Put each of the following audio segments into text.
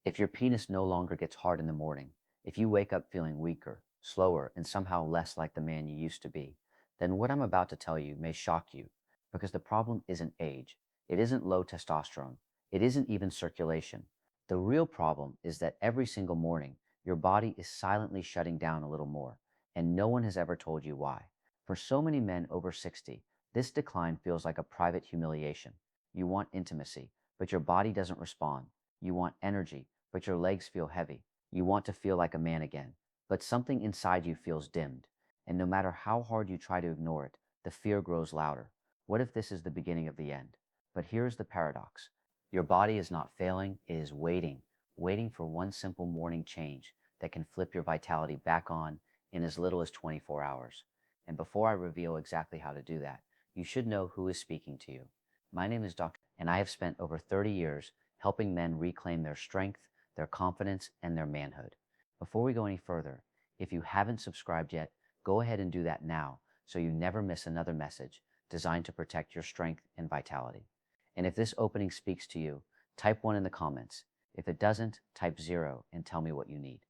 If your penis no longer gets hard in the morning, if you wake up feeling weaker, slower, and somehow less like the man you used to be, then what I'm about to tell you may shock you, because the problem isn't age, it isn't low testosterone, it isn't even circulation. The real problem is that every single morning, your body is silently shutting down a little more, and no one has ever told you why. For so many men over 60, this decline feels like a private humiliation. You want intimacy, but your body doesn't respond. You want energy, but your legs feel heavy. You want to feel like a man again, but something inside you feels dimmed. And no matter how hard you try to ignore it, the fear grows louder. What if this is the beginning of the end? But here's the paradox. Your body is not failing, it is waiting, waiting for one simple morning change that can flip your vitality back on in as little as 24 hours. And before I reveal exactly how to do that, you should know who is speaking to you. My name is Dr. and I have spent over 30 years helping men reclaim their strength, their confidence, and their manhood. Before we go any further, if you haven't subscribed yet, go ahead and do that now so you never miss another message designed to protect your strength and vitality. And if this opening speaks to you, type 1 in the comments. If it doesn't, type 0 and tell me what you need.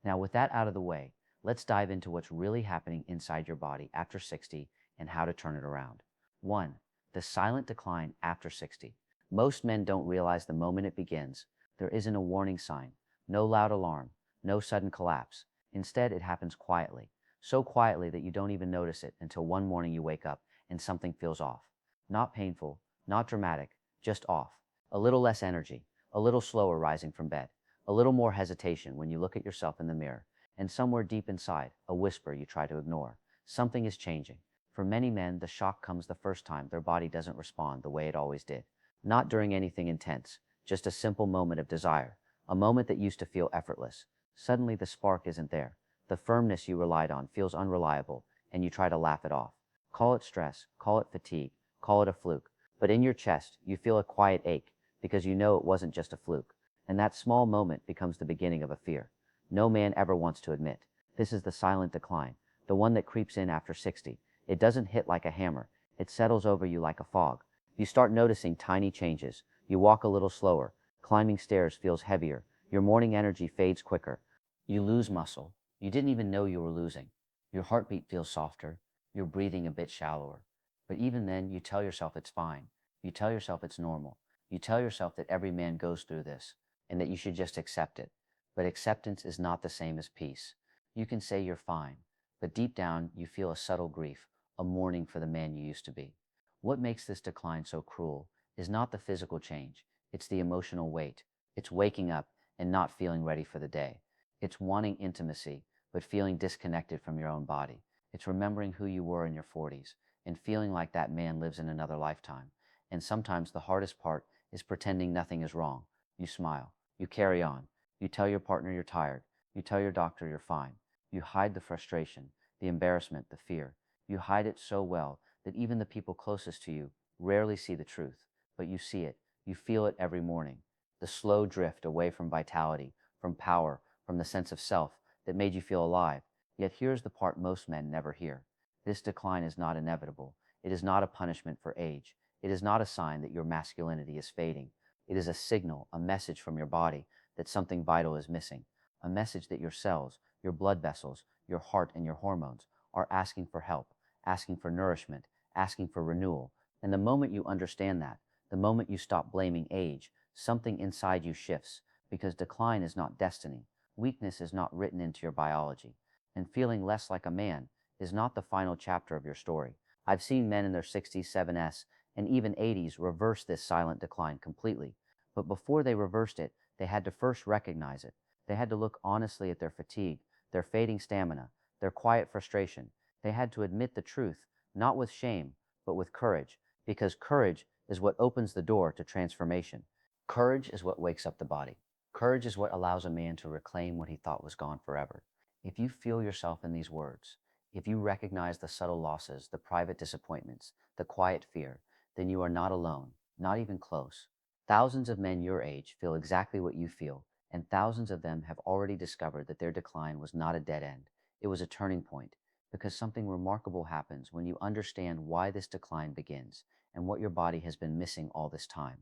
Now, with that out of the way, let's dive into what's really happening inside your body after 60 and how to turn it around. 1. The silent decline after 60. Most men don't realize the moment it begins. There isn't a warning sign, no loud alarm, no sudden collapse. Instead, it happens quietly, so quietly that you don't even notice it until one morning you wake up and something feels off. Not painful, not dramatic, just off. A little less energy, a little slower rising from bed, a little more hesitation when you look at yourself in the mirror, and somewhere deep inside, a whisper you try to ignore. Something is changing. For many men, the shock comes the first time their body doesn't respond the way it always did. Not during anything intense, just a simple moment of desire, a moment that used to feel effortless. Suddenly the spark isn't there. The firmness you relied on feels unreliable, and you try to laugh it off. Call it stress, call it fatigue, call it a fluke. But in your chest, you feel a quiet ache, because you know it wasn't just a fluke. And that small moment becomes the beginning of a fear no man ever wants to admit. This is the silent decline, the one that creeps in after 60. It doesn't hit like a hammer. It settles over you like a fog. You start noticing tiny changes. You walk a little slower. Climbing stairs feels heavier. Your morning energy fades quicker. You lose muscle you didn't even know you were losing. Your heartbeat feels softer. Your breathing a bit shallower. But even then, you tell yourself it's fine. You tell yourself it's normal. You tell yourself that every man goes through this and that you should just accept it. But acceptance is not the same as peace. You can say you're fine, but deep down you feel a subtle grief, a mourning for the man you used to be. What makes this decline so cruel is not the physical change, it's the emotional weight. It's waking up and not feeling ready for the day. It's wanting intimacy, but feeling disconnected from your own body. It's remembering who you were in your 40s and feeling like that man lives in another lifetime. And sometimes the hardest part is pretending nothing is wrong. You smile. You carry on. You tell your partner you're tired. You tell your doctor you're fine. You hide the frustration, the embarrassment, the fear. You hide it so well that even the people closest to you rarely see the truth. But you see it. You feel it every morning. The slow drift away from vitality, from power, from the sense of self that made you feel alive. Yet here's the part most men never hear. This decline is not inevitable. It is not a punishment for age. It is not a sign that your masculinity is fading. It is a signal, a message from your body that something vital is missing. A message that your cells, your blood vessels, your heart, and your hormones are asking for help, asking for nourishment, asking for renewal. And the moment you understand that, the moment you stop blaming age, something inside you shifts, because decline is not destiny. Weakness is not written into your biology. And feeling less like a man is not the final chapter of your story. I've seen men in their 60s, 7s, and even 80s reverse this silent decline completely. But before they reversed it, they had to first recognize it. They had to look honestly at their fatigue, their fading stamina, their quiet frustration. They had to admit the truth, not with shame, but with courage, because courage is what opens the door to transformation. Courage is what wakes up the body. Courage is what allows a man to reclaim what he thought was gone forever. If you feel yourself in these words, if you recognize the subtle losses, the private disappointments, the quiet fear, then you are not alone, not even close. Thousands of men your age feel exactly what you feel, and thousands of them have already discovered that their decline was not a dead end. It was a turning point, because something remarkable happens when you understand why this decline begins and what your body has been missing all this time.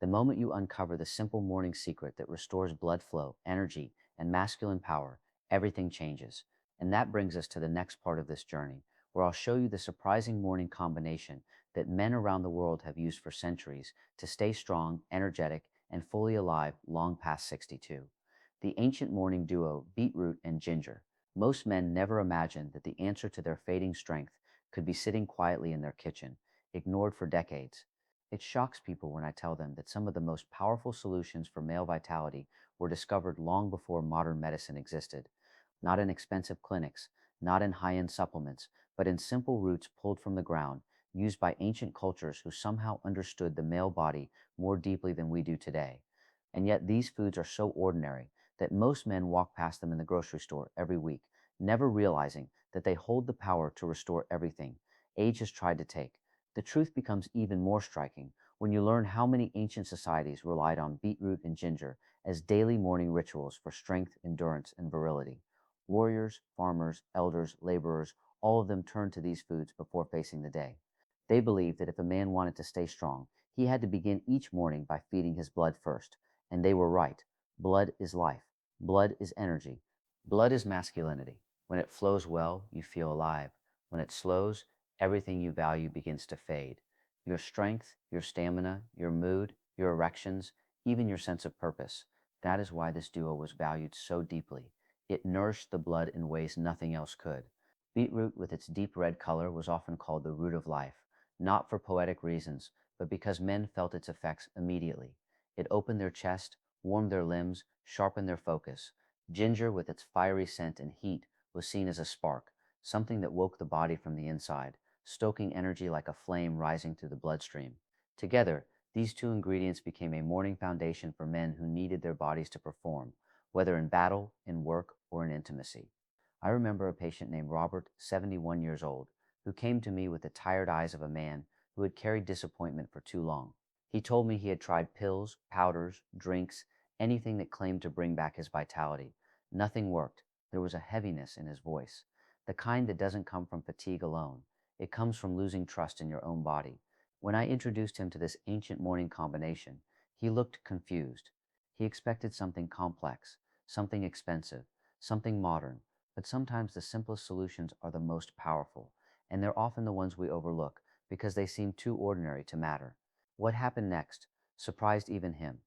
The moment you uncover the simple morning secret that restores blood flow, energy, and masculine power, everything changes. And that brings us to the next part of this journey, where I'll show you the surprising morning combination that men around the world have used for centuries to stay strong, energetic, and fully alive long past 62. The ancient morning duo, beetroot and ginger. Most men never imagined that the answer to their fading strength could be sitting quietly in their kitchen, ignored for decades. It shocks people when I tell them that some of the most powerful solutions for male vitality were discovered long before modern medicine existed, not in expensive clinics, not in high-end supplements, but in simple roots pulled from the ground, used by ancient cultures who somehow understood the male body more deeply than we do today. And yet these foods are so ordinary that most men walk past them in the grocery store every week, never realizing that they hold the power to restore everything age has tried to take. The truth becomes even more striking when you learn how many ancient societies relied on beetroot and ginger as daily morning rituals for strength, endurance, and virility. Warriors, farmers, elders, laborers, all of them turned to these foods before facing the day. They believed that if a man wanted to stay strong, he had to begin each morning by feeding his blood first. And they were right. Blood is life. Blood is energy. Blood is masculinity. When it flows well, you feel alive. When it slows, everything you value begins to fade. Your strength, your stamina, your mood, your erections, even your sense of purpose. That is why this duo was valued so deeply. It nourished the blood in ways nothing else could. Beetroot, with its deep red color, was often called the root of life, not for poetic reasons, but because men felt its effects immediately. It opened their chest, warmed their limbs, sharpened their focus. Ginger, with its fiery scent and heat, was seen as a spark, something that woke the body from the inside, stoking energy like a flame rising through the bloodstream. Together, these two ingredients became a morning foundation for men who needed their bodies to perform, whether in battle, in work, or in intimacy. I remember a patient named Robert, 71 years old, who came to me with the tired eyes of a man who had carried disappointment for too long. He told me he had tried pills, powders, drinks, anything that claimed to bring back his vitality. Nothing worked. There was a heaviness in his voice, the kind that doesn't come from fatigue alone. It comes from losing trust in your own body. When I introduced him to this ancient morning combination, he looked confused. He expected something complex, something expensive, something modern, but sometimes the simplest solutions are the most powerful, and they're often the ones we overlook because they seem too ordinary to matter. What happened next surprised even him.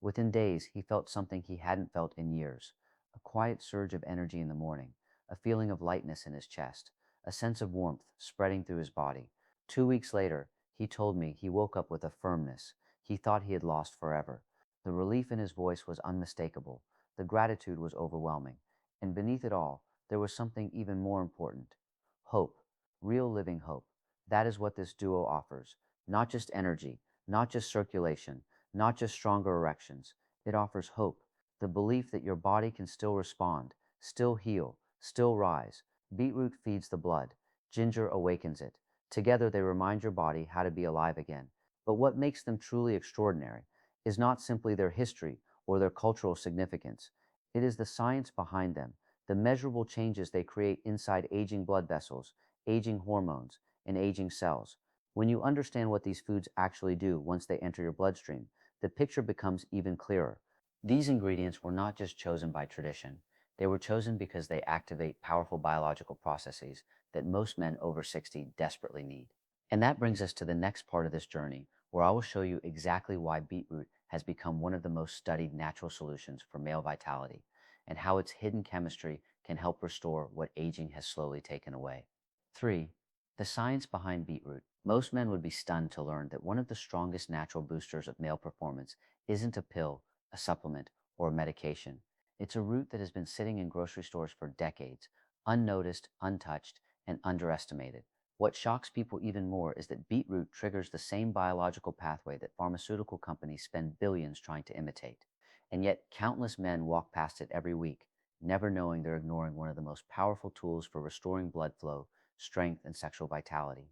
Within days, he felt something he hadn't felt in years, a quiet surge of energy in the morning, a feeling of lightness in his chest, a sense of warmth spreading through his body. 2 weeks later, he told me he woke up with a firmness he thought he had lost forever. The relief in his voice was unmistakable, the gratitude was overwhelming, and beneath it all, there was something even more important: hope, real living hope. That is what this duo offers. Not just energy, not just circulation, not just stronger erections. It offers hope, the belief that your body can still respond, still heal, still rise. Beetroot feeds the blood, ginger awakens it. Together they remind your body how to be alive again. But what makes them truly extraordinary is not simply their history or their cultural significance. It is the science behind them, the measurable changes they create inside aging blood vessels, aging hormones, and aging cells. When you understand what these foods actually do once they enter your bloodstream, the picture becomes even clearer. These ingredients were not just chosen by tradition. They were chosen because they activate powerful biological processes that most men over 60 desperately need. And that brings us to the next part of this journey, where I will show you exactly why beetroot has become one of the most studied natural solutions for male vitality, and how its hidden chemistry can help restore what aging has slowly taken away. 3. The science behind beetroot. Most men would be stunned to learn that one of the strongest natural boosters of male performance isn't a pill, a supplement, or a medication. It's a root that has been sitting in grocery stores for decades, unnoticed, untouched, and underestimated. What shocks people even more is that beetroot triggers the same biological pathway that pharmaceutical companies spend billions trying to imitate. And yet, countless men walk past it every week, never knowing they're ignoring one of the most powerful tools for restoring blood flow, strength, and sexual vitality.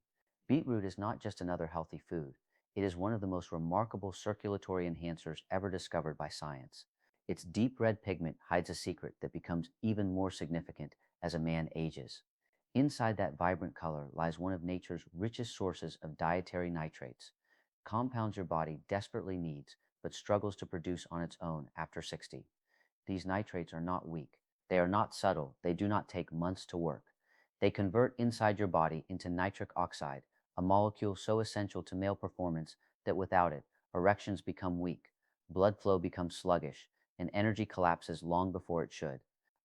Beetroot is not just another healthy food. It is one of the most remarkable circulatory enhancers ever discovered by science. Its deep red pigment hides a secret that becomes even more significant as a man ages. Inside that vibrant color lies one of nature's richest sources of dietary nitrates, compounds your body desperately needs but struggles to produce on its own after 60. These nitrates are not weak. They are not subtle. They do not take months to work. They convert inside your body into nitric oxide, a molecule so essential to male performance that without it, erections become weak, blood flow becomes sluggish, and energy collapses long before it should.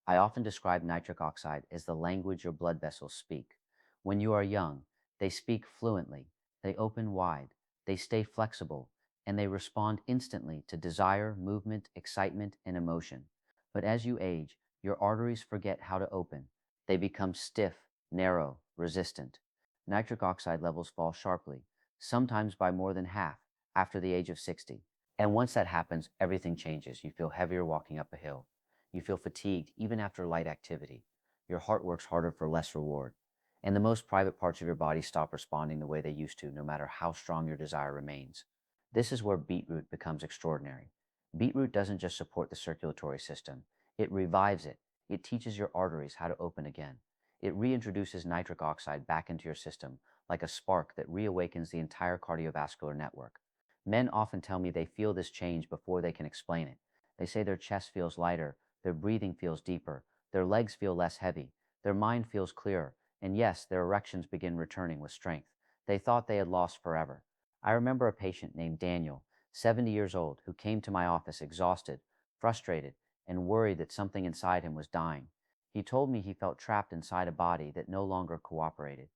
I often describe nitric oxide as the language your blood vessels speak. When you are young, they speak fluently, they open wide, they stay flexible, and they respond instantly to desire, movement, excitement, and emotion. But as you age, your arteries forget how to open. They become stiff, narrow, resistant. Nitric oxide levels fall sharply, sometimes by more than half, after the age of 60. And once that happens, everything changes. You feel heavier walking up a hill. You feel fatigued even after light activity. Your heart works harder for less reward. And the most private parts of your body stop responding the way they used to, no matter how strong your desire remains. This is where beetroot becomes extraordinary. Beetroot doesn't just support the circulatory system, it revives it. It teaches your arteries how to open again. It reintroduces nitric oxide back into your system like a spark that reawakens the entire cardiovascular network. Men often tell me they feel this change before they can explain it. They say their chest feels lighter, their breathing feels deeper, their legs feel less heavy, their mind feels clearer, and yes, their erections begin returning with strength they thought they had lost forever. I remember a patient named Daniel, 70 years old, who came to my office exhausted, frustrated, and worried that something inside him was dying. He told me he felt trapped inside a body that no longer cooperated.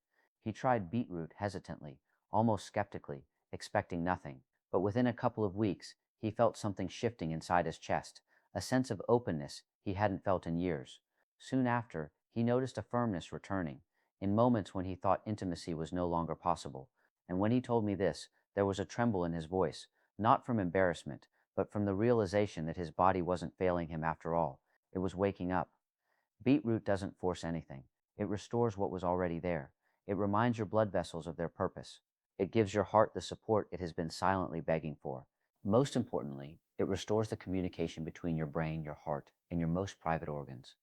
He tried beetroot hesitantly, almost skeptically, expecting nothing. But within a couple of weeks, he felt something shifting inside his chest, a sense of openness he hadn't felt in years. Soon after, he noticed a firmness returning, in moments when he thought intimacy was no longer possible. And when he told me this, there was a tremble in his voice, not from embarrassment, but from the realization that his body wasn't failing him after all. It was waking up. Beetroot doesn't force anything. It restores what was already there. It reminds your blood vessels of their purpose. It gives your heart the support it has been silently begging for. Most importantly, it restores the communication between your brain, your heart, and your most private organs.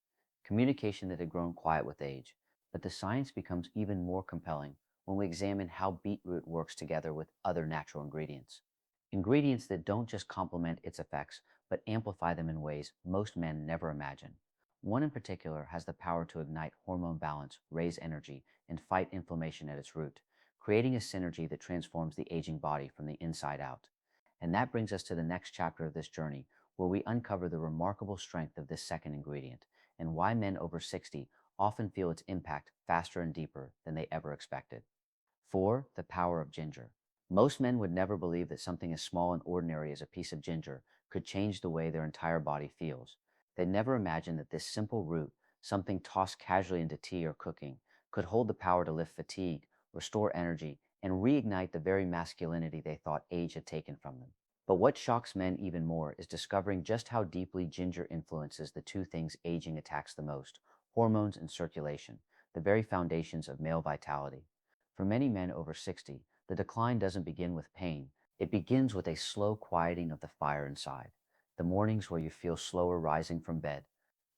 Communication that had grown quiet with age. But the science becomes even more compelling when we examine how beetroot works together with other natural ingredients. Ingredients that don't just complement its effects, but amplify them in ways most men never imagine. One in particular has the power to ignite hormone balance, raise energy, and fight inflammation at its root, creating a synergy that transforms the aging body from the inside out. And that brings us to the next chapter of this journey, where we uncover the remarkable strength of this second ingredient and why men over 60 often feel its impact faster and deeper than they ever expected. 4. The power of ginger. Most men would never believe that something as small and ordinary as a piece of ginger could change the way their entire body feels. They'd never imagine that this simple root, something tossed casually into tea or cooking, could hold the power to lift fatigue, restore energy, and reignite the very masculinity they thought age had taken from them. But what shocks men even more is discovering just how deeply ginger influences the two things aging attacks the most: hormones and circulation, the very foundations of male vitality. For many men over 60, the decline doesn't begin with pain. It begins with a slow quieting of the fire inside. The mornings where you feel slower rising from bed,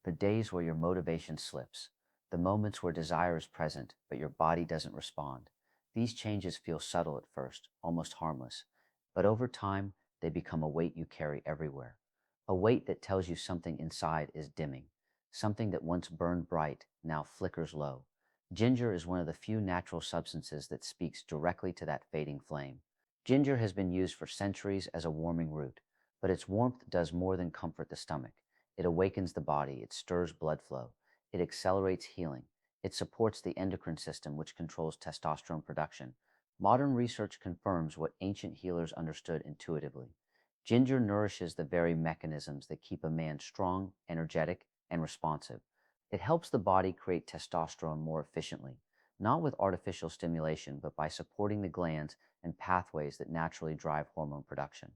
the days where your motivation slips, the moments where desire is present but your body doesn't respond. These changes feel subtle at first, almost harmless, but over time they become a weight you carry everywhere. A weight that tells you something inside is dimming, something that once burned bright now flickers low. Ginger is one of the few natural substances that speaks directly to that fading flame. Ginger has been used for centuries as a warming root, but its warmth does more than comfort the stomach. It awakens the body, it stirs blood flow, it accelerates healing, it supports the endocrine system, which controls testosterone production. Modern research confirms what ancient healers understood intuitively. Ginger nourishes the very mechanisms that keep a man strong, energetic, and responsive. It helps the body create testosterone more efficiently, not with artificial stimulation, but by supporting the glands and pathways that naturally drive hormone production.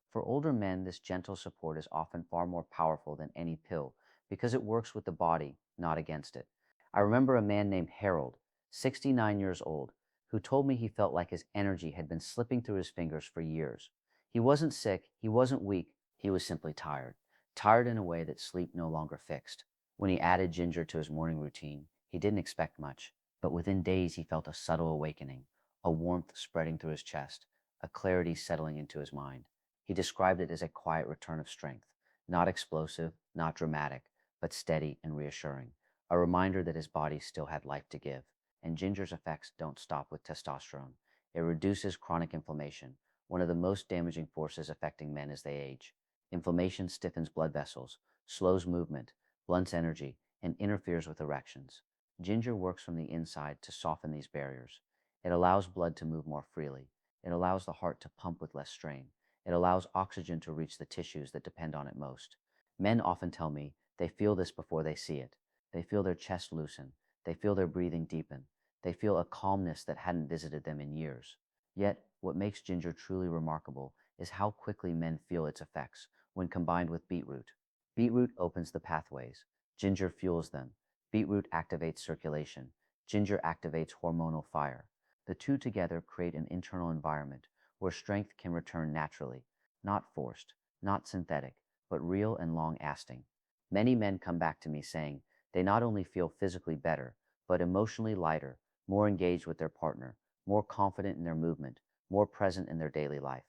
For older men, this gentle support is often far more powerful than any pill because it works with the body, not against it. I remember a man named Harold, 69 years old, who told me he felt like his energy had been slipping through his fingers for years. He wasn't sick, he wasn't weak, he was simply tired. Tired in a way that sleep no longer fixed. When he added ginger to his morning routine, he didn't expect much, but within days he felt a subtle awakening, a warmth spreading through his chest, a clarity settling into his mind. He described it as a quiet return of strength, not explosive, not dramatic, but steady and reassuring, a reminder that his body still had life to give. And ginger's effects don't stop with testosterone. It reduces chronic inflammation, one of the most damaging forces affecting men as they age. Inflammation stiffens blood vessels, slows movement, blunts energy, and interferes with erections. Ginger works from the inside to soften these barriers. It allows blood to move more freely. It allows the heart to pump with less strain. It allows oxygen to reach the tissues that depend on it most. Men often tell me they feel this before they see it. They feel their chest loosen. They feel their breathing deepen. They feel a calmness that hadn't visited them in years. Yet, what makes ginger truly remarkable is how quickly men feel its effects when combined with beetroot. Beetroot opens the pathways. Ginger fuels them. Beetroot activates circulation. Ginger activates hormonal fire. The two together create an internal environment where strength can return naturally, not forced, not synthetic, but real and long-lasting. Many men come back to me saying they not only feel physically better, but emotionally lighter, more engaged with their partner, more confident in their movement, more present in their daily life.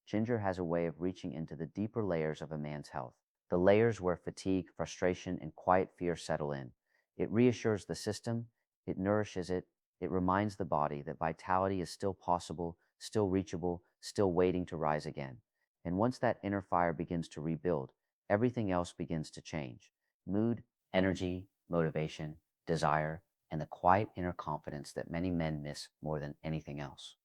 Ginger has a way of reaching into the deeper layers of a man's health, the layers where fatigue, frustration, and quiet fear settle in. It reassures the system, it nourishes it, it reminds the body that vitality is still possible, still reachable, still waiting to rise again. And once that inner fire begins to rebuild, everything else begins to change. Mood, energy, motivation, desire, and the quiet inner confidence that many men miss more than anything else.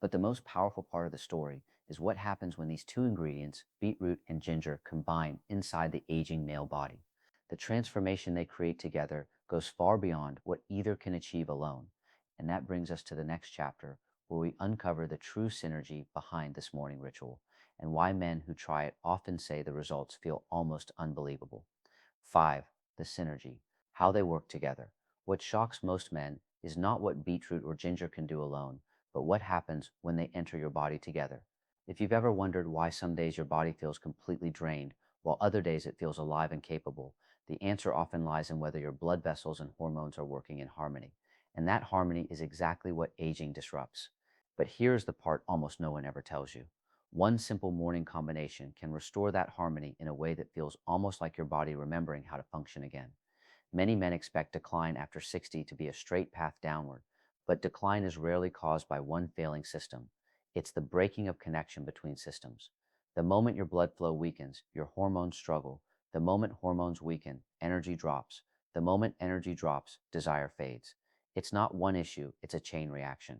But the most powerful part of the story is what happens when these two ingredients, beetroot and ginger, combine inside the aging male body. The transformation they create together goes far beyond what either can achieve alone. And that brings us to the next chapter, where we uncover the true synergy behind this morning ritual and why men who try it often say the results feel almost unbelievable. 5. The synergy, how they work together. What shocks most men is not what beetroot or ginger can do alone, but what happens when they enter your body together. If you've ever wondered why some days your body feels completely drained, while other days it feels alive and capable, the answer often lies in whether your blood vessels and hormones are working in harmony. And that harmony is exactly what aging disrupts. But here's the part almost no one ever tells you. One simple morning combination can restore that harmony in a way that feels almost like your body remembering how to function again. Many men expect decline after 60 to be a straight path downward, but decline is rarely caused by one failing system. It's the breaking of connection between systems. The moment your blood flow weakens, your hormones struggle. The moment hormones weaken, energy drops. The moment energy drops, desire fades. It's not one issue, it's a chain reaction.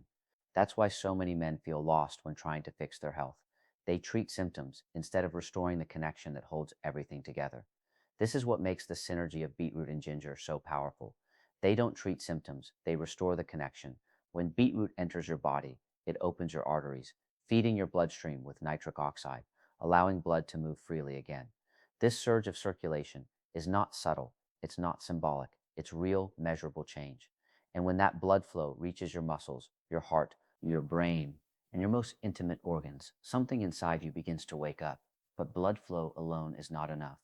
That's why so many men feel lost when trying to fix their health. They treat symptoms instead of restoring the connection that holds everything together. This is what makes the synergy of beetroot and ginger so powerful. They don't treat symptoms, they restore the connection. When beetroot enters your body, it opens your arteries, feeding your bloodstream with nitric oxide, allowing blood to move freely again. This surge of circulation is not subtle, it's not symbolic, it's real, measurable change. And when that blood flow reaches your muscles, your heart, your brain, and your most intimate organs, something inside you begins to wake up. But blood flow alone is not enough.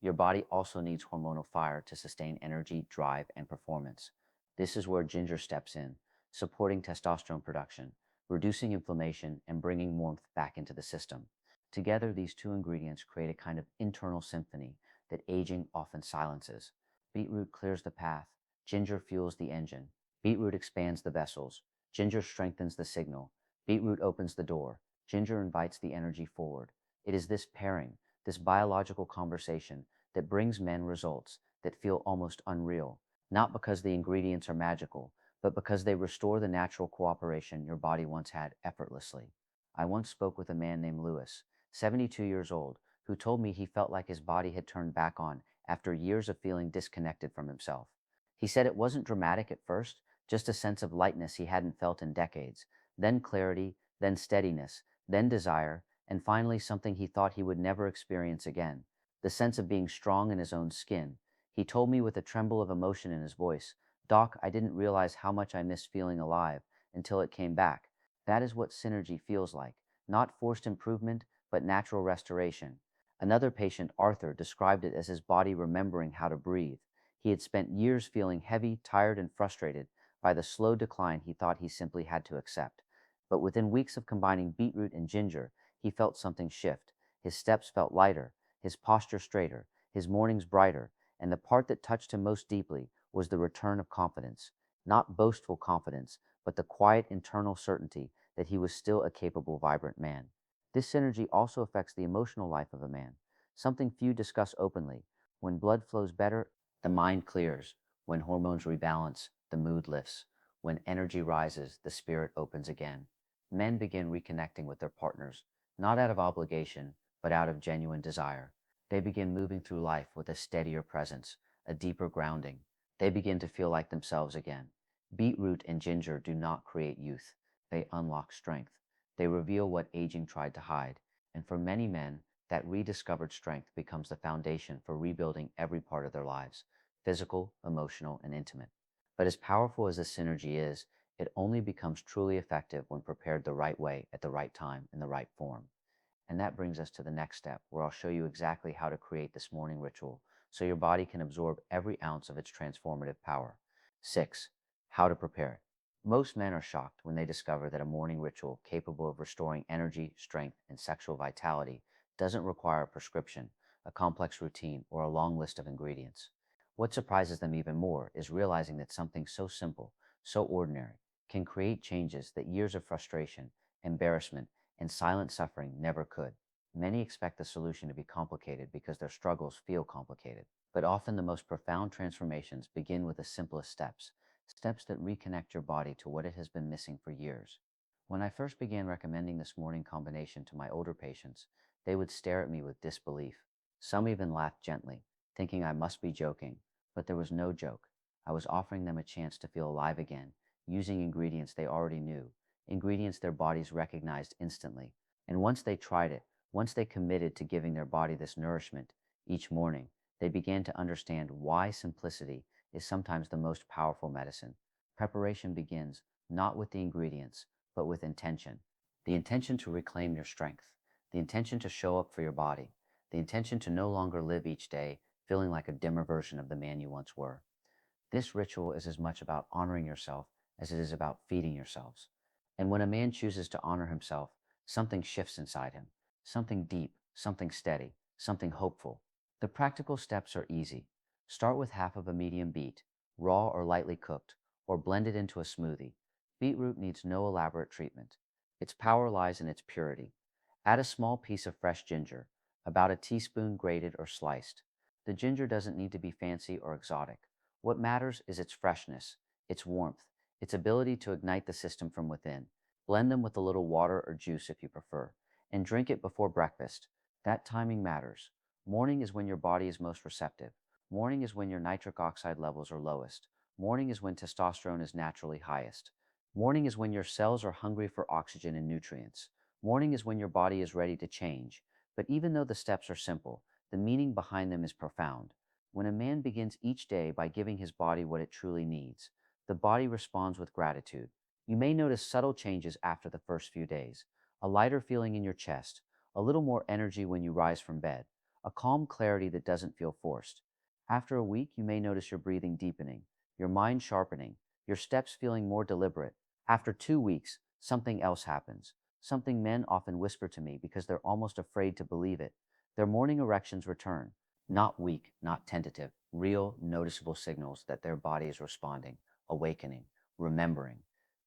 Your body also needs hormonal fire to sustain energy, drive, and performance. This is where ginger steps in, supporting testosterone production, reducing inflammation, and bringing warmth back into the system. Together, these two ingredients create a kind of internal symphony that aging often silences. Beetroot clears the path, ginger fuels the engine. Beetroot expands the vessels, ginger strengthens the signal. Beetroot opens the door, ginger invites the energy forward. It is this pairing, this biological conversation, that brings men results that feel almost unreal, not because the ingredients are magical, but because they restore the natural cooperation your body once had effortlessly. I once spoke with a man named Lewis, 72 years old, who told me he felt like his body had turned back on after years of feeling disconnected from himself. He said it wasn't dramatic at first, just a sense of lightness he hadn't felt in decades, then clarity, then steadiness, then desire, and finally something he thought he would never experience again, the sense of being strong in his own skin. He told me with a tremble of emotion in his voice, "Doc, I didn't realize how much I missed feeling alive until it came back." That is what synergy feels like, not forced improvement, but natural restoration. Another patient, Arthur, described it as his body remembering how to breathe. He had spent years feeling heavy, tired, and frustrated by the slow decline he thought he simply had to accept. But within weeks of combining beetroot and ginger, he felt something shift. His steps felt lighter, his posture straighter, his mornings brighter, and the part that touched him most deeply was the return of confidence. Not boastful confidence, but the quiet internal certainty that he was still a capable, vibrant man. This synergy also affects the emotional life of a man, something few discuss openly. When blood flows better, the mind clears. When hormones rebalance, the mood lifts. When energy rises, the spirit opens again. Men begin reconnecting with their partners, not out of obligation, but out of genuine desire. They begin moving through life with a steadier presence, a deeper grounding. They begin to feel like themselves again. Beetroot and ginger do not create youth. They unlock strength. They reveal what aging tried to hide. And for many men, that rediscovered strength becomes the foundation for rebuilding every part of their lives, physical, emotional, and intimate. But as powerful as this synergy is, it only becomes truly effective when prepared the right way at the right time in the right form. And that brings us to the next step, where I'll show you exactly how to create this morning ritual so your body can absorb every ounce of its transformative power. 6. How to prepare it. Most men are shocked when they discover that a morning ritual capable of restoring energy, strength, and sexual vitality doesn't require a prescription, a complex routine, or a long list of ingredients. What surprises them even more is realizing that something so simple, so ordinary, can create changes that years of frustration, embarrassment, and silent suffering never could. Many expect the solution to be complicated because their struggles feel complicated. But often the most profound transformations begin with the simplest steps, steps that reconnect your body to what it has been missing for years. When I first began recommending this morning combination to my older patients, they would stare at me with disbelief. Some even laughed gently, thinking I must be joking, but there was no joke. I was offering them a chance to feel alive again, using ingredients they already knew, ingredients their bodies recognized instantly. And once they tried it, once they committed to giving their body this nourishment each morning, they began to understand why simplicity is sometimes the most powerful medicine. Preparation begins not with the ingredients, but with intention. The intention to reclaim your strength, the intention to show up for your body, the intention to no longer live each day feeling like a dimmer version of the man you once were. This ritual is as much about honoring yourself as it is about feeding yourselves. And when a man chooses to honor himself, something shifts inside him, something deep, something steady, something hopeful. The practical steps are easy. Start with half of a medium beet, raw or lightly cooked, or blend it into a smoothie. Beetroot needs no elaborate treatment. Its power lies in its purity. Add a small piece of fresh ginger, about a teaspoon grated or sliced. The ginger doesn't need to be fancy or exotic. What matters is its freshness, its warmth, its ability to ignite the system from within. Blend them with a little water or juice if you prefer, and drink it before breakfast. That timing matters. Morning is when your body is most receptive. Morning is when your nitric oxide levels are lowest. Morning is when testosterone is naturally highest. Morning is when your cells are hungry for oxygen and nutrients. Morning is when your body is ready to change. But even though the steps are simple, the meaning behind them is profound. When a man begins each day by giving his body what it truly needs, the body responds with gratitude. You may notice subtle changes after the first few days: a lighter feeling in your chest, a little more energy when you rise from bed, a calm clarity that doesn't feel forced. After a week, you may notice your breathing deepening, your mind sharpening, your steps feeling more deliberate. After 2 weeks, something else happens, something men often whisper to me because they're almost afraid to believe it. Their morning erections return, not weak, not tentative, real, noticeable signals that their body is responding, awakening, remembering.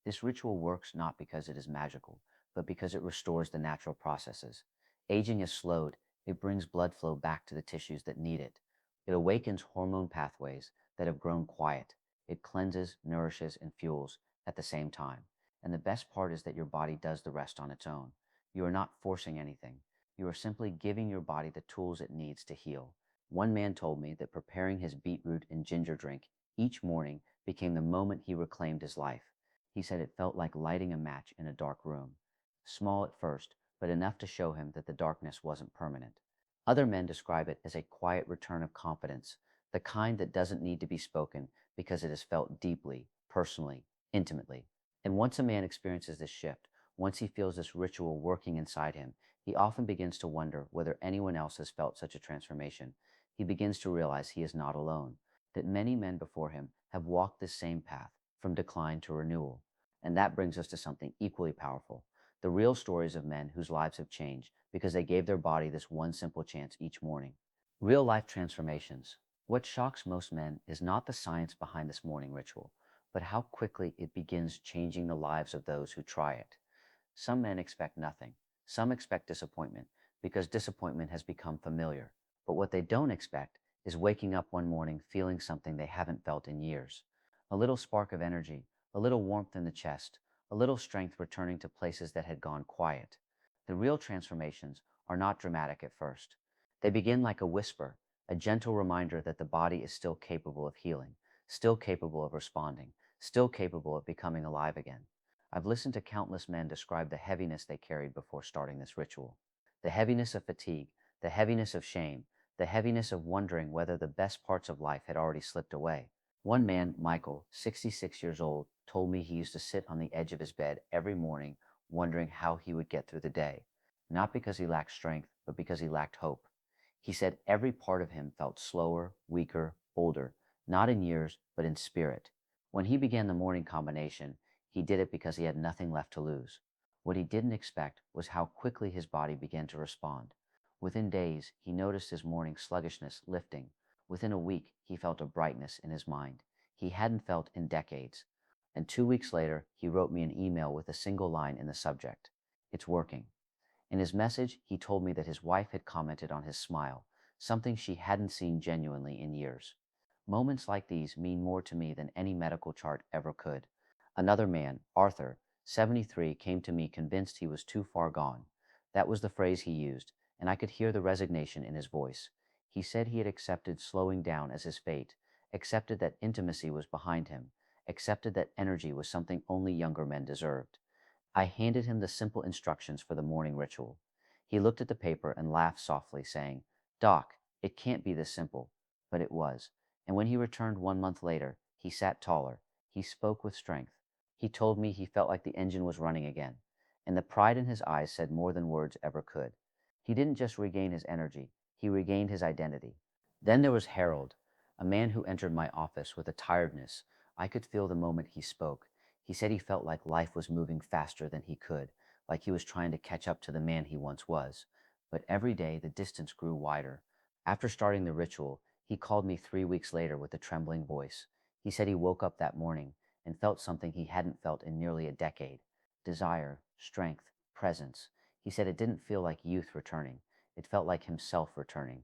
This ritual works not because it is magical, but because it restores the natural processes. Aging is slowed, it brings blood flow back to the tissues that need it. It awakens hormone pathways that have grown quiet. It cleanses, nourishes, and fuels at the same time. And the best part is that your body does the rest on its own. You are not forcing anything. You are simply giving your body the tools it needs to heal. One man told me that preparing his beetroot and ginger drink each morning became the moment he reclaimed his life. He said it felt like lighting a match in a dark room. Small at first, but enough to show him that the darkness wasn't permanent. Other men describe it as a quiet return of confidence, the kind that doesn't need to be spoken because it is felt deeply, personally, intimately. And once a man experiences this shift, once he feels this ritual working inside him, he often begins to wonder whether anyone else has felt such a transformation. He begins to realize he is not alone, that many men before him have walked this same path, from decline to renewal. And that brings us to something equally powerful, the real stories of men whose lives have changed because they gave their body this one simple chance each morning. Real life transformations. What shocks most men is not the science behind this morning ritual, but how quickly it begins changing the lives of those who try it. Some men expect nothing. Some expect disappointment because disappointment has become familiar. But what they don't expect is waking up one morning feeling something they haven't felt in years. A little spark of energy, a little warmth in the chest, a little strength returning to places that had gone quiet. The real transformations are not dramatic at first. They begin like a whisper, a gentle reminder that the body is still capable of healing, still capable of responding, still capable of becoming alive again. I've listened to countless men describe the heaviness they carried before starting this ritual. The heaviness of fatigue, the heaviness of shame, the heaviness of wondering whether the best parts of life had already slipped away. One man, Michael, 66 years old, told me he used to sit on the edge of his bed every morning wondering how he would get through the day, not because he lacked strength, but because he lacked hope. He said every part of him felt slower, weaker, older, not in years, but in spirit. When he began the morning combination, he did it because he had nothing left to lose. What he didn't expect was how quickly his body began to respond. Within days, he noticed his morning sluggishness lifting. Within a week, he felt a brightness in his mind he hadn't felt in decades. And 2 weeks later, he wrote me an email with a single line in the subject. It's working. In his message, he told me that his wife had commented on his smile, something she hadn't seen genuinely in years. Moments like these mean more to me than any medical chart ever could. Another man, Arthur, 73, came to me convinced he was too far gone. That was the phrase he used, and I could hear the resignation in his voice. He said he had accepted slowing down as his fate, accepted that intimacy was behind him, accepted that energy was something only younger men deserved. I handed him the simple instructions for the morning ritual. He looked at the paper and laughed softly, saying, "Doc, it can't be this simple." But it was. And when he returned 1 month later, he sat taller. He spoke with strength. He told me he felt like the engine was running again. And the pride in his eyes said more than words ever could. He didn't just regain his energy, he regained his identity. Then there was Harold, a man who entered my office with a tiredness I could feel the moment he spoke. He said he felt like life was moving faster than he could, like he was trying to catch up to the man he once was. But every day the distance grew wider. After starting the ritual, he called me 3 weeks later with a trembling voice. He said he woke up that morning and felt something he hadn't felt in nearly a decade. Desire, strength, presence. He said it didn't feel like youth returning. It felt like himself returning.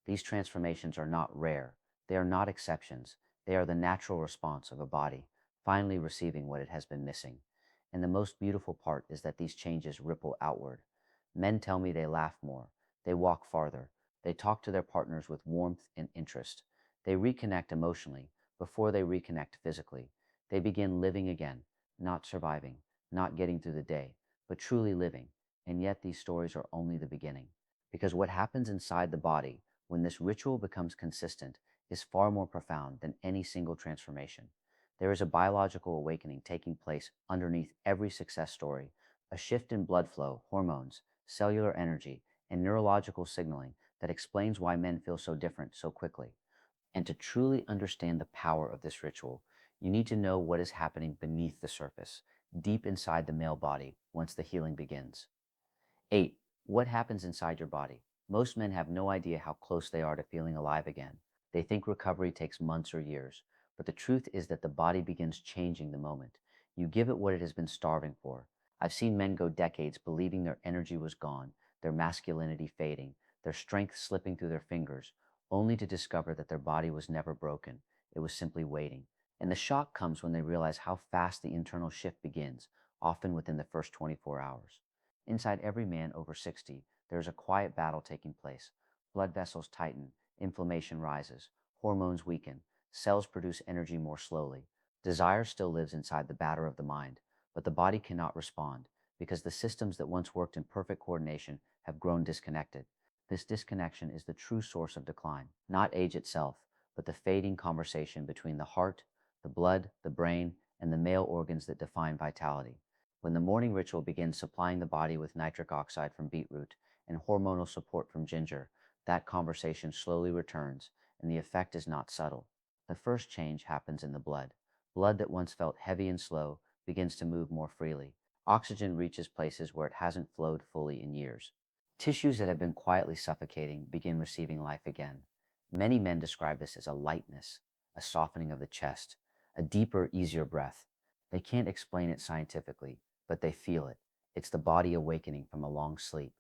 These transformations are not rare. They are not exceptions. They are the natural response of a body finally receiving what it has been missing. And the most beautiful part is that these changes ripple outward. Men tell me they laugh more, they walk farther, they talk to their partners with warmth and interest. They reconnect emotionally before they reconnect physically. They begin living again, not surviving, not getting through the day, but truly living. And yet these stories are only the beginning. Because what happens inside the body when this ritual becomes consistent is far more profound than any single transformation. There is a biological awakening taking place underneath every success story, a shift in blood flow, hormones, cellular energy, and neurological signaling that explains why men feel so different so quickly. And to truly understand the power of this ritual, you need to know what is happening beneath the surface, deep inside the male body, once the healing begins. 8. What happens inside your body? Most men have no idea how close they are to feeling alive again. They think recovery takes months or years, but the truth is that the body begins changing the moment you give it what it has been starving for. I've seen men go decades believing their energy was gone, their masculinity fading, their strength slipping through their fingers, only to discover that their body was never broken. It was simply waiting. And the shock comes when they realize how fast the internal shift begins, often within the first 24 hours. Inside every man over 60, there is a quiet battle taking place. Blood vessels tighten, inflammation rises, hormones weaken, cells produce energy more slowly. Desire still lives inside the batter of the mind, but the body cannot respond because the systems that once worked in perfect coordination have grown disconnected. This disconnection is the true source of decline, not age itself, but the fading conversation between the heart, the blood, the brain, and the male organs that define vitality. When the morning ritual begins supplying the body with nitric oxide from beetroot and hormonal support from ginger, that conversation slowly returns, and the effect is not subtle. The first change happens in the blood. Blood that once felt heavy and slow begins to move more freely. Oxygen reaches places where it hasn't flowed fully in years. Tissues that have been quietly suffocating begin receiving life again. Many men describe this as a lightness, a softening of the chest, a deeper, easier breath. They can't explain it scientifically, but they feel it. It's the body awakening from a long sleep.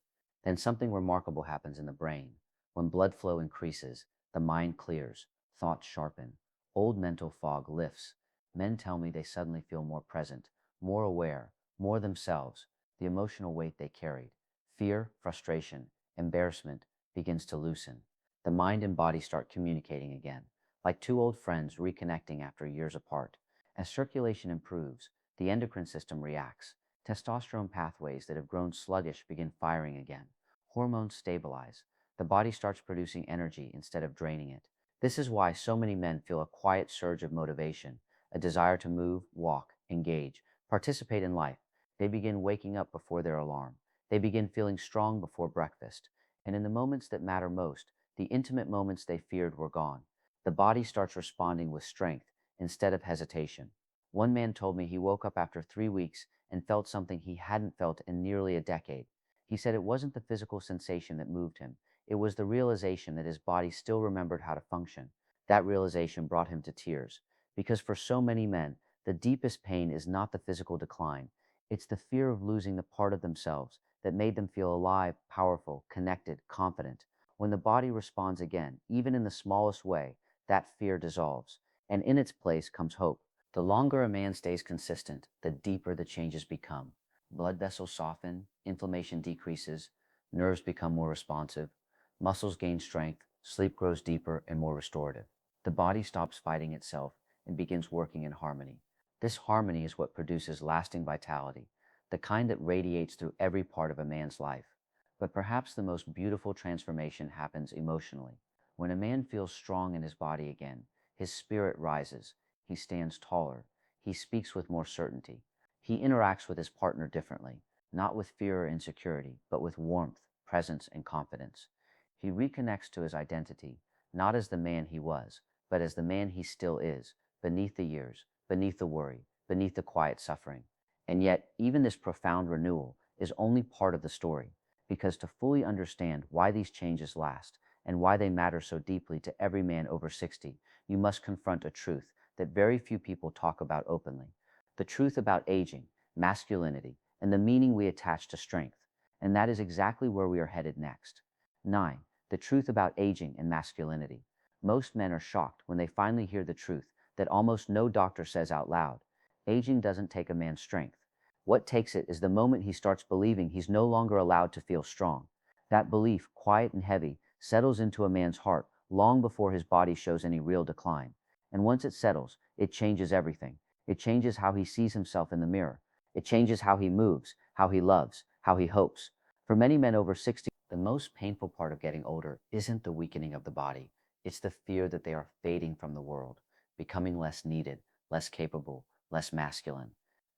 Then something remarkable happens in the brain. When blood flow increases, the mind clears, thoughts sharpen, old mental fog lifts. Men tell me they suddenly feel more present, more aware, more themselves. The emotional weight they carried, fear, frustration, embarrassment, begins to loosen. The mind and body start communicating again, like two old friends reconnecting after years apart. As circulation improves, the endocrine system reacts. Testosterone pathways that have grown sluggish begin firing again. Hormones stabilize. The body starts producing energy instead of draining it. This is why so many men feel a quiet surge of motivation, a desire to move, walk, engage, participate in life. They begin waking up before their alarm. They begin feeling strong before breakfast. And in the moments that matter most, the intimate moments they feared were gone. The body starts responding with strength instead of hesitation. One man told me he woke up after 3 weeks and felt something he hadn't felt in nearly a decade. He said it wasn't the physical sensation that moved him. It was the realization that his body still remembered how to function. That realization brought him to tears. Because for so many men, the deepest pain is not the physical decline. It's the fear of losing the part of themselves that made them feel alive, powerful, connected, confident. When the body responds again, even in the smallest way, that fear dissolves, and in its place comes hope. The longer a man stays consistent, the deeper the changes become. Blood vessels soften, inflammation decreases, nerves become more responsive, muscles gain strength, sleep grows deeper and more restorative. The body stops fighting itself and begins working in harmony. This harmony is what produces lasting vitality, the kind that radiates through every part of a man's life. But perhaps the most beautiful transformation happens emotionally. When a man feels strong in his body again, his spirit rises, he stands taller, he speaks with more certainty. He interacts with his partner differently, not with fear or insecurity, but with warmth, presence, and confidence. He reconnects to his identity, not as the man he was, but as the man he still is, beneath the years, beneath the worry, beneath the quiet suffering. And yet, even this profound renewal is only part of the story, because to fully understand why these changes last and why they matter so deeply to every man over 60, you must confront a truth that very few people talk about openly. The truth about aging, masculinity, and the meaning we attach to strength. And that is exactly where we are headed next. 9. The truth about aging and masculinity. Most men are shocked when they finally hear the truth that almost no doctor says out loud. Aging doesn't take a man's strength. What takes it is the moment he starts believing he's no longer allowed to feel strong. That belief, quiet and heavy, settles into a man's heart long before his body shows any real decline. And once it settles, it changes everything. It changes how he sees himself in the mirror. It changes how he moves, how he loves, how he hopes. For many men over 60, the most painful part of getting older isn't the weakening of the body. It's the fear that they are fading from the world, becoming less needed, less capable, less masculine.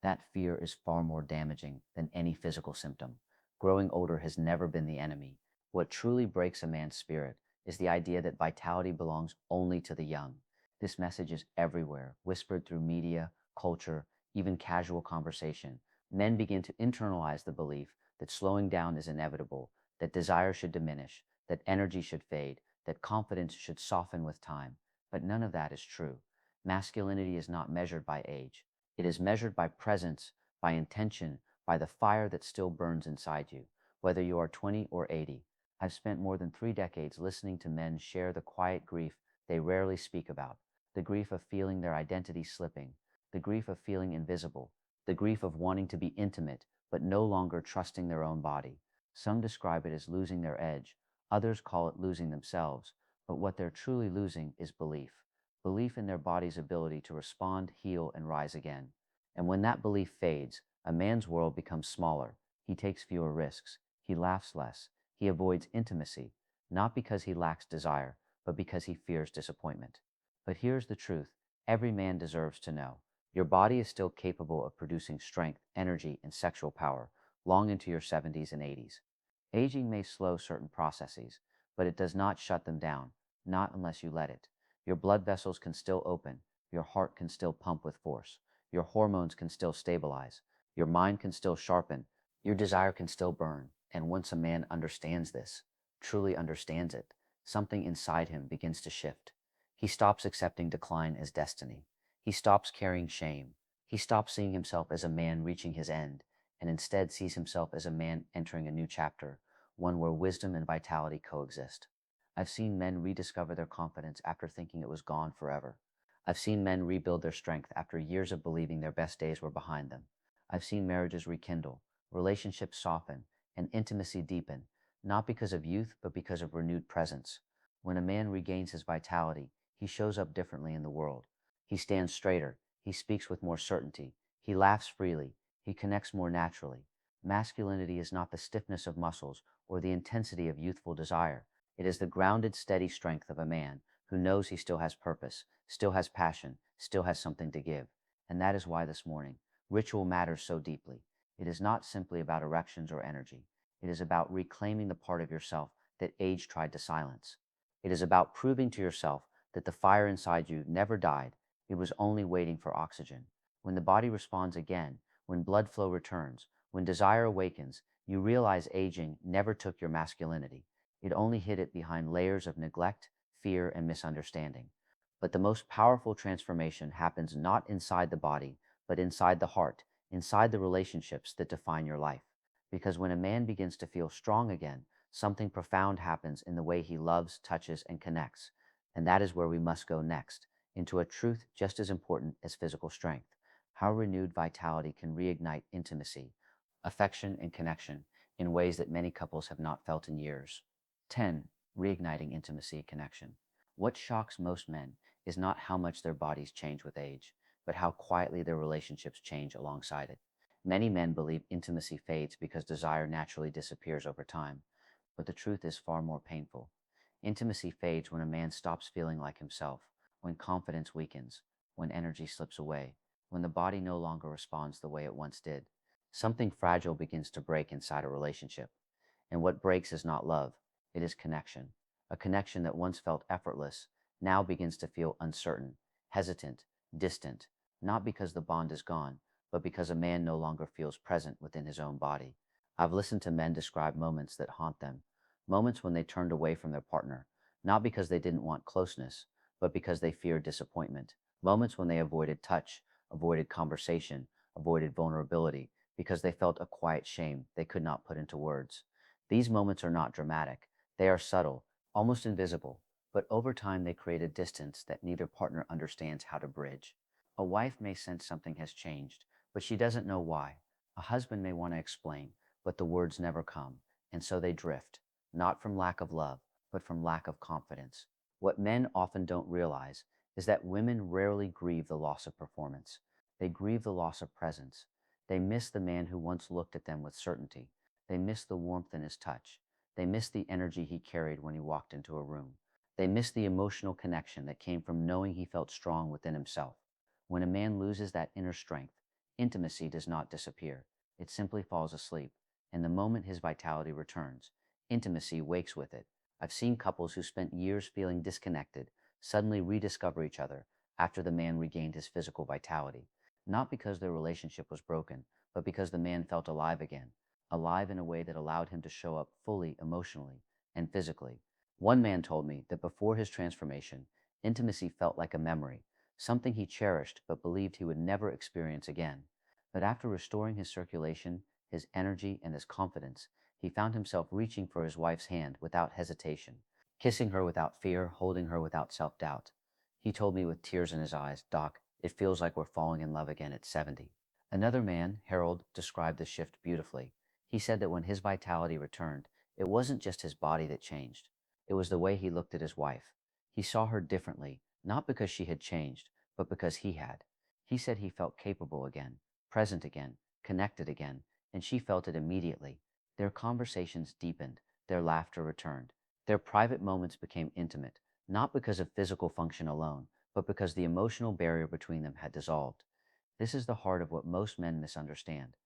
That fear is far more damaging than any physical symptom. Growing older has never been the enemy. What truly breaks a man's spirit is the idea that vitality belongs only to the young. This message is everywhere, whispered through media, culture, even casual conversation. Men begin to internalize the belief that slowing down is inevitable, that desire should diminish, that energy should fade, that confidence should soften with time. But none of that is true. Masculinity is not measured by age. It is measured by presence, by intention, by the fire that still burns inside you, whether you are 20 or 80. I've spent more than 3 decades listening to men share the quiet grief they rarely speak about, the grief of feeling their identity slipping, the grief of feeling invisible, the grief of wanting to be intimate but no longer trusting their own body. Some describe it as losing their edge, others call it losing themselves, but what they're truly losing is belief. Belief in their body's ability to respond, heal, and rise again. And when that belief fades, a man's world becomes smaller. He takes fewer risks. He laughs less. He avoids intimacy, not because he lacks desire, but because he fears disappointment. But here's the truth every man deserves to know. Your body is still capable of producing strength, energy, and sexual power long into your 70s and 80s. Aging may slow certain processes, but it does not shut them down, not unless you let it. Your blood vessels can still open, your heart can still pump with force, your hormones can still stabilize, Your mind can still sharpen, your desire can still burn. And once a man understands this, truly understands it, something inside him begins to shift. He stops accepting decline as destiny. He stops carrying shame. He stops seeing himself as a man reaching his end, and instead sees himself as a man entering a new chapter, one where wisdom and vitality coexist. I've seen men rediscover their confidence after thinking it was gone forever. I've seen men rebuild their strength after years of believing their best days were behind them. I've seen marriages rekindle, relationships soften, and intimacy deepen, not because of youth, but because of renewed presence. When a man regains his vitality, he shows up differently in the world. He stands straighter, he speaks with more certainty, he laughs freely, he connects more naturally. Masculinity is not the stiffness of muscles or the intensity of youthful desire. It is the grounded, steady strength of a man who knows he still has purpose, still has passion, still has something to give. And that is why this morning, ritual matters so deeply. It is not simply about erections or energy. It is about reclaiming the part of yourself that age tried to silence. It is about proving to yourself that the fire inside you never died, it was only waiting for oxygen. When the body responds again, when blood flow returns, when desire awakens, you realize aging never took your masculinity. It only hid it behind layers of neglect, fear, and misunderstanding. But the most powerful transformation happens not inside the body, but inside the heart, inside the relationships that define your life. Because when a man begins to feel strong again, something profound happens in the way he loves, touches, and connects. And that is where we must go next, into a truth just as important as physical strength: how renewed vitality can reignite intimacy, affection, and connection in ways that many couples have not felt in years. 10. Reigniting intimacy and connection. What shocks most men is not how much their bodies change with age, but how quietly their relationships change alongside it. Many men believe intimacy fades because desire naturally disappears over time, but the truth is far more painful. Intimacy fades when a man stops feeling like himself, when confidence weakens, when energy slips away, when the body no longer responds the way it once did. Something fragile begins to break inside a relationship. And what breaks is not love, it is connection. A connection that once felt effortless now begins to feel uncertain, hesitant, distant, not because the bond is gone, but because a man no longer feels present within his own body. I've listened to men describe moments that haunt them, moments when they turned away from their partner, not because they didn't want closeness, but because they feared disappointment. Moments when they avoided touch, avoided conversation, avoided vulnerability, because they felt a quiet shame they could not put into words. These moments are not dramatic. They are subtle, almost invisible, but over time they create a distance that neither partner understands how to bridge. A wife may sense something has changed, but she doesn't know why. A husband may want to explain, but the words never come, and so they drift, not from lack of love, but from lack of confidence. What men often don't realize is that women rarely grieve the loss of performance. They grieve the loss of presence. They miss the man who once looked at them with certainty. They miss the warmth in his touch. They miss the energy he carried when he walked into a room. They miss the emotional connection that came from knowing he felt strong within himself. When a man loses that inner strength, intimacy does not disappear. It simply falls asleep, and the moment his vitality returns, intimacy wakes with it. I've seen couples who spent years feeling disconnected suddenly rediscover each other after the man regained his physical vitality, not because their relationship was broken, but because the man felt alive again, alive in a way that allowed him to show up fully emotionally and physically. One man told me that before his transformation, intimacy felt like a memory, something he cherished but believed he would never experience again. But after restoring his circulation, his energy, and his confidence, he found himself reaching for his wife's hand without hesitation, kissing her without fear, holding her without self-doubt. He told me with tears in his eyes, "Doc, it feels like we're falling in love again at 70." Another man, Harold, described the shift beautifully. He said that when his vitality returned, it wasn't just his body that changed. It was the way he looked at his wife. He saw her differently, not because she had changed, but because he had. He said he felt capable again, present again, connected again, and she felt it immediately. Their conversations deepened, their laughter returned, their private moments became intimate, not because of physical function alone, but because the emotional barrier between them had dissolved. This is the heart of what most men misunderstand.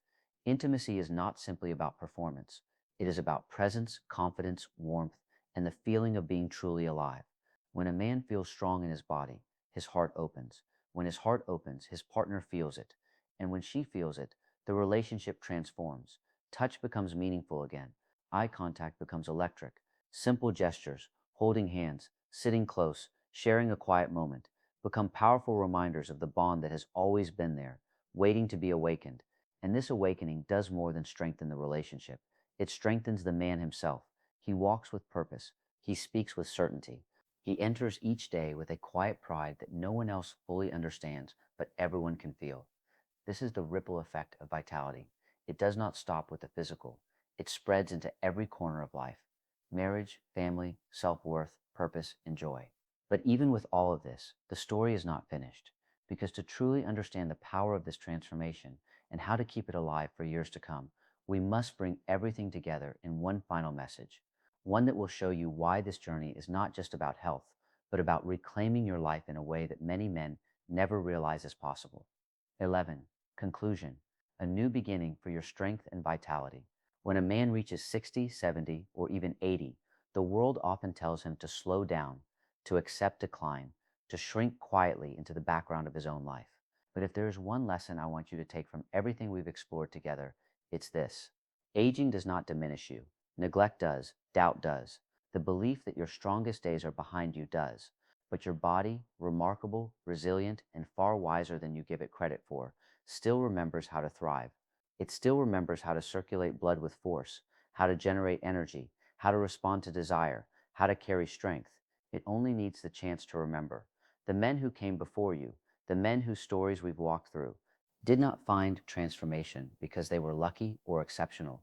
Intimacy is not simply about performance. It is about presence, confidence, warmth, and the feeling of being truly alive. When a man feels strong in his body, his heart opens. When his heart opens, his partner feels it. And when she feels it, The relationship transforms. Touch becomes meaningful again. Eye contact becomes electric. Simple gestures, holding hands, sitting close, sharing a quiet moment, become powerful reminders of the bond that has always been there, waiting to be awakened. And this awakening does more than strengthen the relationship. It strengthens the man himself. He walks with purpose. He speaks with certainty. He enters each day with a quiet pride that no one else fully understands, but everyone can feel. This is the ripple effect of vitality. It does not stop with the physical. It spreads into every corner of life: marriage, family, self-worth, purpose, and joy. But even with all of this, the story is not finished, because to truly understand the power of this transformation and how to keep it alive for years to come, we must bring everything together in one final message, one that will show you why this journey is not just about health, but about reclaiming your life in a way that many men never realize is possible. 11. Conclusion: a new beginning for your strength and vitality. When a man reaches 60, 70, or even 80, the world often tells him to slow down, to accept decline, to shrink quietly into the background of his own life. But if there is one lesson I want you to take from everything we've explored together, it's this: aging does not diminish you. Neglect does, doubt does. The belief that your strongest days are behind you does. But your body, remarkable, resilient, and far wiser than you give it credit for, still remembers how to thrive. It still remembers how to circulate blood with force, how to generate energy, how to respond to desire, how to carry strength. It only needs the chance to remember. The men who came before you, the men whose stories we've walked through, did not find transformation because they were lucky or exceptional.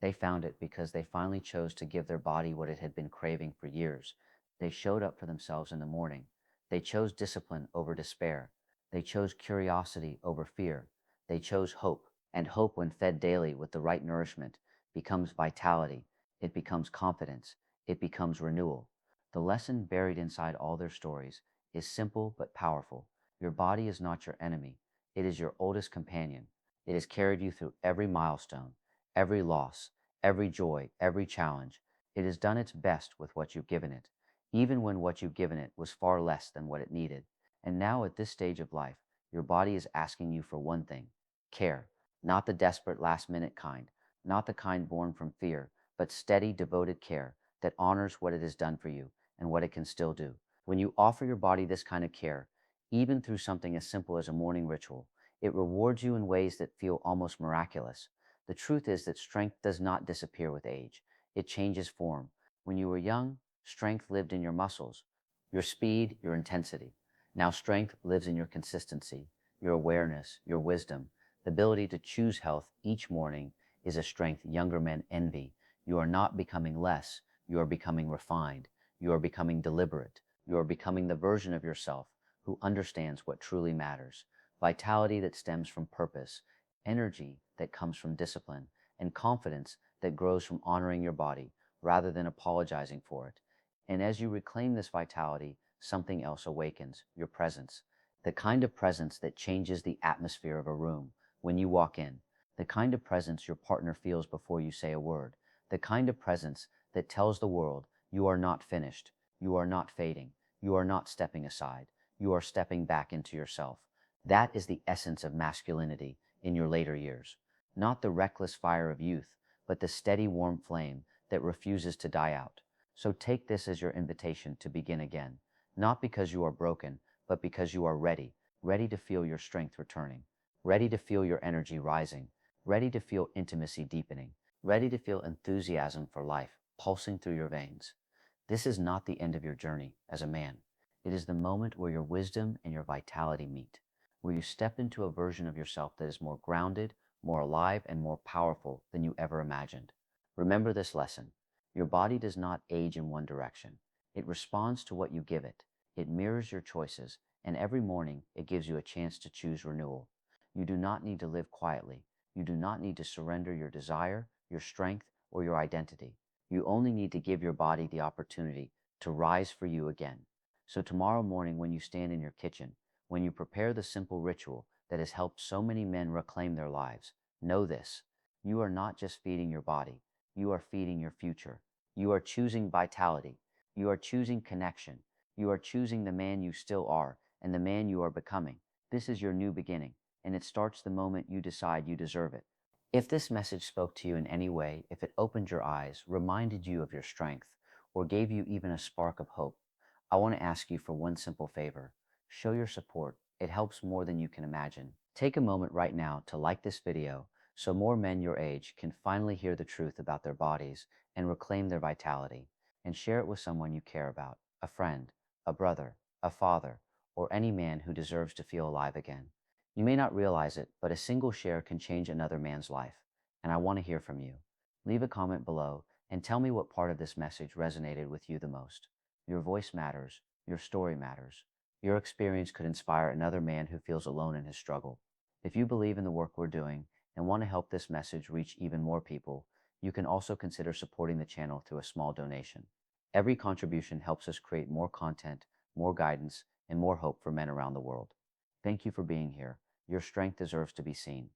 They found it because they finally chose to give their body what it had been craving for years. They showed up for themselves in the morning. They chose discipline over despair. They chose curiosity over fear. They chose hope. And hope, when fed daily with the right nourishment, becomes vitality. It becomes confidence. It becomes renewal. The lesson buried inside all their stories is simple but powerful. Your body is not your enemy. It is your oldest companion. It has carried you through every milestone, every loss, every joy, every challenge. It has done its best with what you've given it, even when what you've given it was far less than what it needed. And now, at this stage of life, your body is asking you for one thing: care. Not the desperate last-minute kind, not the kind born from fear, but steady, devoted care that honors what it has done for you and what it can still do. When you offer your body this kind of care, even through something as simple as a morning ritual, it rewards you in ways that feel almost miraculous. The truth is that strength does not disappear with age. It changes form. When you were young, strength lived in your muscles, your speed, your intensity. Now strength lives in your consistency, your awareness, your wisdom. The ability to choose health each morning is a strength younger men envy. You are not becoming less. You are becoming refined. You are becoming deliberate. You are becoming the version of yourself who understands what truly matters. Vitality that stems from purpose, energy that comes from discipline, and confidence that grows from honoring your body rather than apologizing for it. And as you reclaim this vitality, something else awakens: your presence. The kind of presence that changes the atmosphere of a room when you walk in, the kind of presence your partner feels before you say a word, the kind of presence that tells the world you are not finished, you are not fading, you are not stepping aside, you are stepping back into yourself. That is the essence of masculinity in your later years. Not the reckless fire of youth, but the steady warm flame that refuses to die out. So take this as your invitation to begin again, not because you are broken, but because you are ready, ready to feel your strength returning, ready to feel your energy rising, ready to feel intimacy deepening, ready to feel enthusiasm for life pulsing through your veins. This is not the end of your journey as a man. It is the moment where your wisdom and your vitality meet, where you step into a version of yourself that is more grounded, more alive, and more powerful than you ever imagined. Remember this lesson: your body does not age in one direction. It responds to what you give it. It mirrors your choices, and every morning it gives you a chance to choose renewal. You do not need to live quietly. You do not need to surrender your desire, your strength, or your identity. You only need to give your body the opportunity to rise for you again. So tomorrow morning, when you stand in your kitchen, when you prepare the simple ritual that has helped so many men reclaim their lives, know this: you are not just feeding your body, you are feeding your future. You are choosing vitality. You are choosing connection. You are choosing the man you still are and the man you are becoming. This is your new beginning, and it starts the moment you decide you deserve it. If this message spoke to you in any way, if it opened your eyes, reminded you of your strength, or gave you even a spark of hope, I want to ask you for one simple favor. Show your support. It helps more than you can imagine. Take a moment right now to like this video so more men your age can finally hear the truth about their bodies and reclaim their vitality. And share it with someone you care about, a friend, a brother, a father, or any man who deserves to feel alive again. You may not realize it, but a single share can change another man's life, and I want to hear from you. Leave a comment below and tell me what part of this message resonated with you the most. Your voice matters. Your story matters. Your experience could inspire another man who feels alone in his struggle. If you believe in the work we're doing and want to help this message reach even more people, you can also consider supporting the channel through a small donation. Every contribution helps us create more content, more guidance, and more hope for men around the world. Thank you for being here. Your strength deserves to be seen.